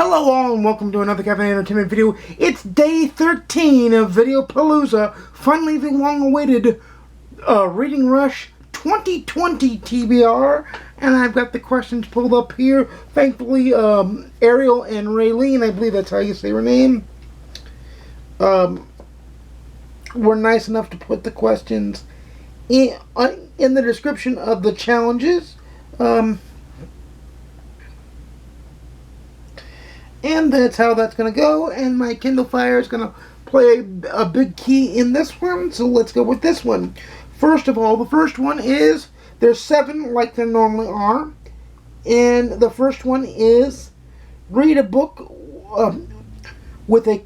Hello all and welcome to another Caffeine Entertainment video. It's day 13 of Video Palooza, finally the long-awaited Reading Rush 2020 TBR, and I've got the questions pulled up here. Thankfully, Ariel and Raylene, I believe that's how you say her name, were nice enough to put the questions in the description of the challenges. And that's how that's going to go, and my Kindle Fire is going to play a big key in this one, so let's go with this one. First of all, the first one is, there's 7 like there normally are, and the first one is, read a book with a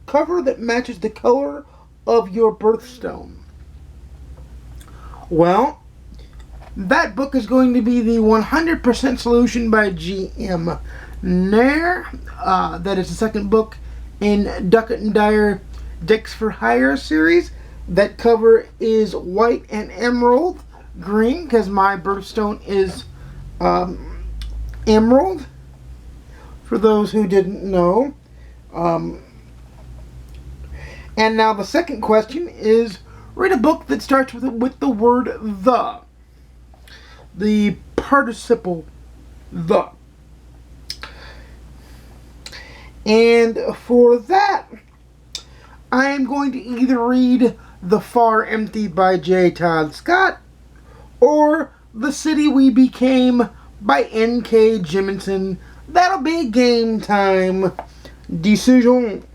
cover that matches the color of your birthstone. Well, that book is going to be the 100% Solution by G.M. Nair. That is the second book in Duckett and Dyer Dicks for Hire series. That cover is white and emerald green because my birthstone is emerald, for those who didn't know. And now the second question is, read a book that starts with the word the participle the. And for that, I am going to either read The Far Empty by J. Todd Scott or The City We Became by N.K. Jemisin. That'll be game time decision.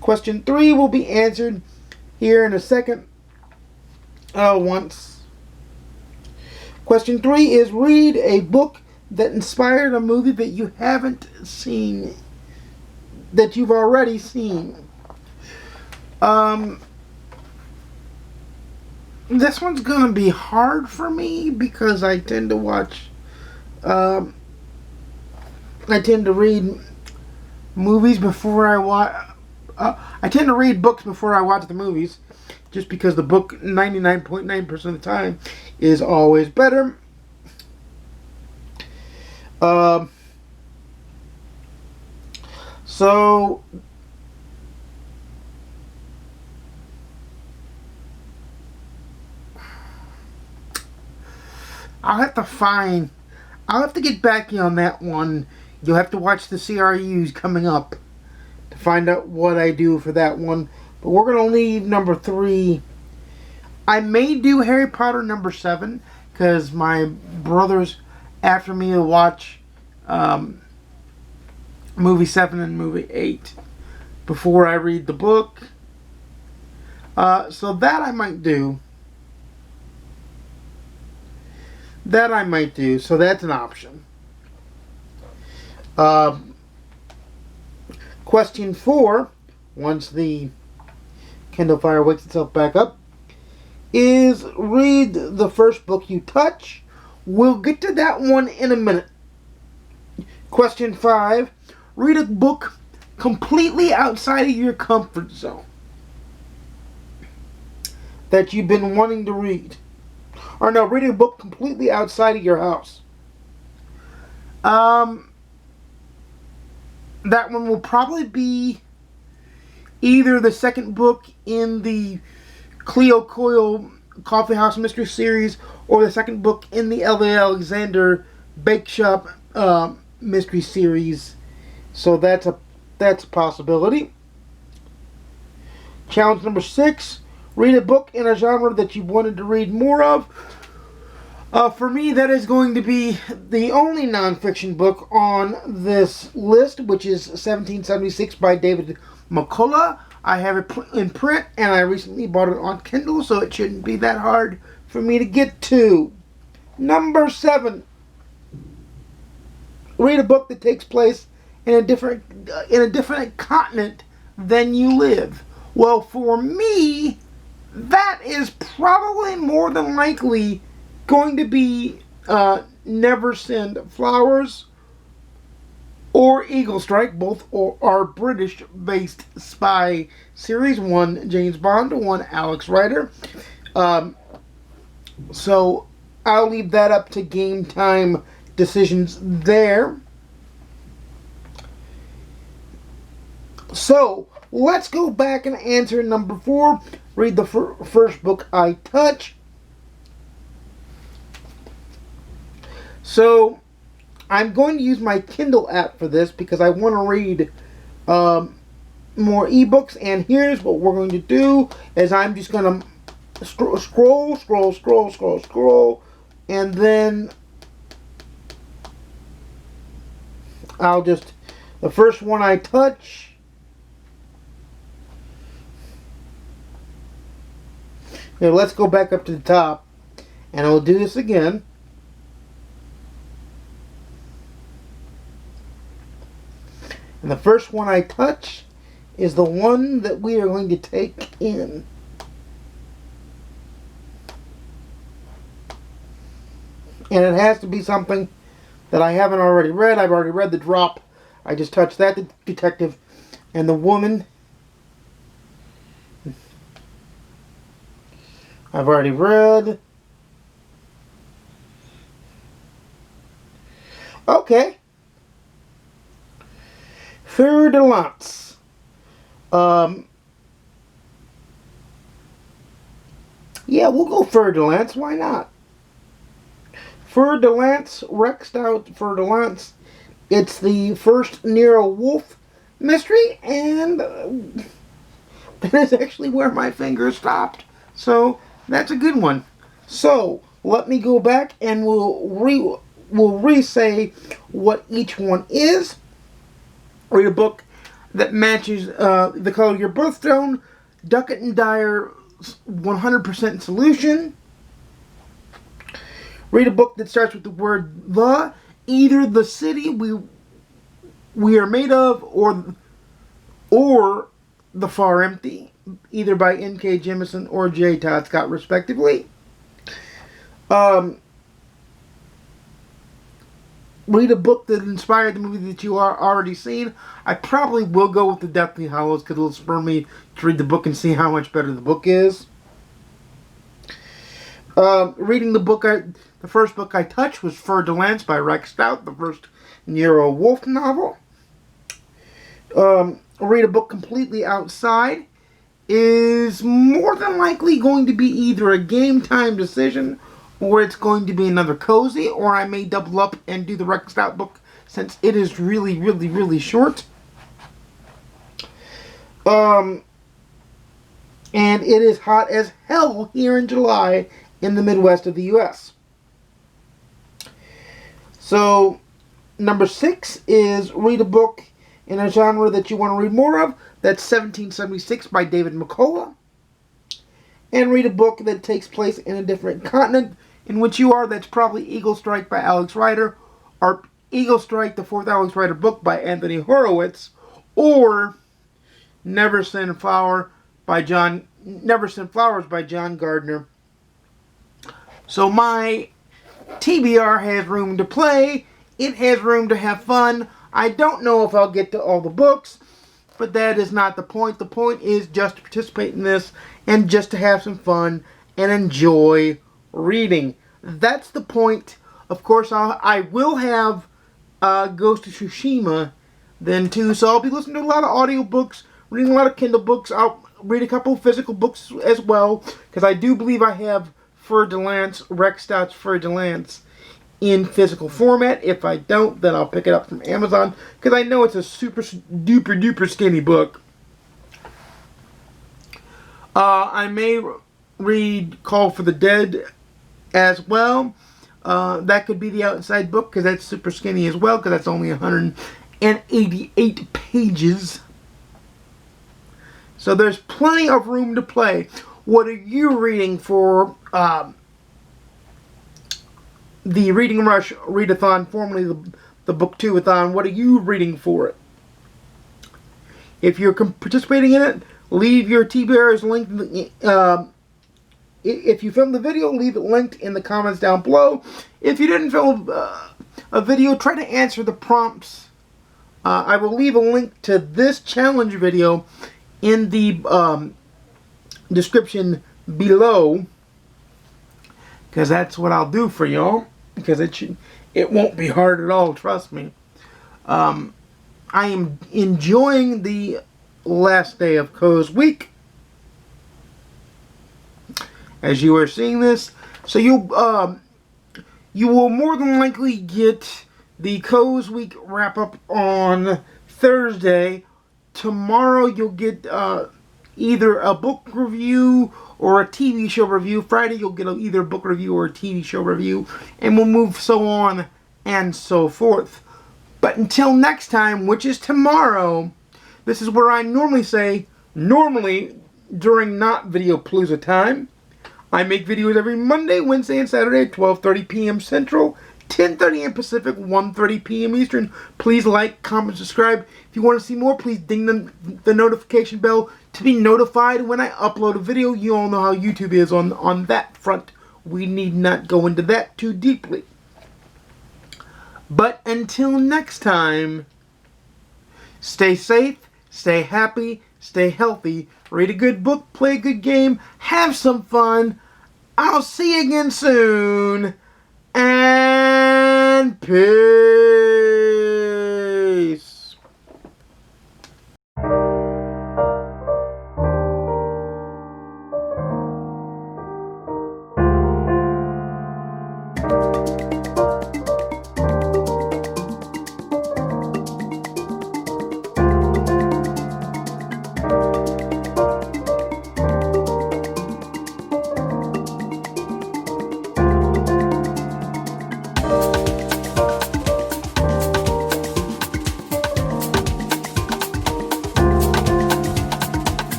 Question 3 will be answered here in a second. Question 3 is, read a book that inspired a movie that you haven't seen, that you've already seen. This one's gonna be hard for me because I tend to read movies before I watch. I tend to read books before I watch the movies, just because the book 99.9% of the time is always better. So I'll have to get back to you on that one. You'll have to watch the CRUs coming up to find out what I do for that one. But we're going to leave number 3. I may do Harry Potter number 7, because my brothers after me to watch movie 7 and movie 8 before I read the book. So that I might do. So that's an option. Question 4, once the Kindle Fire wakes itself back up, is read the first book you touch. We'll get to that one in a minute. Question 5. Read a book completely outside of your comfort zone that you've been wanting to read. Or no, read a book completely outside of your house. That one will probably be either the second book in the Cleo Coyle Coffee House Mystery Series or the second book in the L.A. Alexander Bake Shop Mystery Series. So that's a possibility. Challenge number 6. Read a book in a genre that you wanted to read more of. For me, that is going to be the only nonfiction book on this list, which is 1776 by David McCullough. I have it in print, and I recently bought it on Kindle, so it shouldn't be that hard for me to get to. Number 7. Read a book that takes place in a different continent than you live. Well, for me, that is probably more than likely going to be Never Send Flowers or Eagle Strike. Both are British-based spy series. One James Bond, one Alex Rider. So I'll leave that up to game time decisions there. So, let's go back and answer number 4. Read the first book I touch. So, I'm going to use my Kindle app for this because I want to read more ebooks. And here's what we're going to do is I'm just going to scroll, and then I'll just, the first one I touch, here, let's go back up to the top, and I'll do this again. And the first one I touch is the one that we are going to take in. And it has to be something that I haven't already read. I've already read The Drop. I just touched that, The Detective and the Woman. I've already read. Okay. Fer de Lance. Yeah, we'll go Fer de Lance. Why not? Fer de Lance, Rex Stout, Fer de Lance. It's the first Nero Wolfe mystery, and that is actually where my finger stopped. So that's a good one. So let me go back and we'll re-say what each one is. Read a book that matches the color of your birthstone. Duckett and Dyer 100% Solution. Read a book that starts with the word the. Either the city we are made of, or the far empty. Either by N.K. Jemisin or J. Todd Scott, respectively. Read a book that inspired the movie that you are already seen. I probably will go with The Deathly Hallows because it'll spur me to read the book and see how much better the book is. Reading the book, the first book I touched was Fer de Lance by Rex Stout, the first Nero Wolfe novel. Read a book completely outside is more than likely going to be either a game time decision or it's going to be another cozy, or I may double up and do the Rex Stout book since it is really, really, really short. And it is hot as hell here in July in the Midwest of the U.S. So, number 6 is read a book in a genre that you want to read more of. That's 1776 by David McCullough. And read a book that takes place in a different continent in which you are. That's probably Eagle Strike by Alex Rider, or Eagle Strike, the 4th Alex Rider book by Anthony Horowitz, or Never Send Flowers by John Gardner. So my TBR has room to play. It has room to have fun. I don't know if I'll get to all the books, but that is not the point. The point is just to participate in this and just to have some fun and enjoy reading. That's the point. Of course, I will have Ghost of Tsushima then too, so I'll be listening to a lot of audiobooks, reading a lot of Kindle books. I'll read a couple of physical books as well, because I do believe I have Fer de Lance, Rex Stout's Fer de Lance, in physical format. If I don't, then I'll pick it up from Amazon, because I know it's a super duper duper skinny book. I may read Call for the Dead as well. That could be the outside book, because that's super skinny as well, because that's only 188 pages. So there's plenty of room to play. What are you reading for the Reading Rush Readathon, formerly the Book 2-a-thon? What are you reading for it? If you're participating in it, leave your TBRs linked. If you filmed the video, leave it linked in the comments down below. If you didn't film a video, try to answer the prompts. I will leave a link to this challenge video in the description below, because that's what I'll do for y'all. because it won't be hard at all, trust me. I am enjoying the last day of Co's week, as you are seeing this. So you will more than likely get the Co's week wrap up on Thursday. Tomorrow you'll get either a book review or a TV show review. Friday you'll get either a book review or a TV show review, and we'll move so on and so forth. But until next time, which is tomorrow, this is where I normally say, normally during not Video Palooza time, I make videos every Monday, Wednesday, and Saturday at 12:30 p.m. Central, 10:30 a.m. Pacific, 1:30 p.m. Eastern. Please like, comment, subscribe. If you want to see more, please ding the notification bell to be notified when I upload a video. You all know how YouTube is on that front. We need not go into that too deeply. But until next time, stay safe, stay happy, stay healthy, read a good book, play a good game, have some fun. I'll see you again soon. And peace.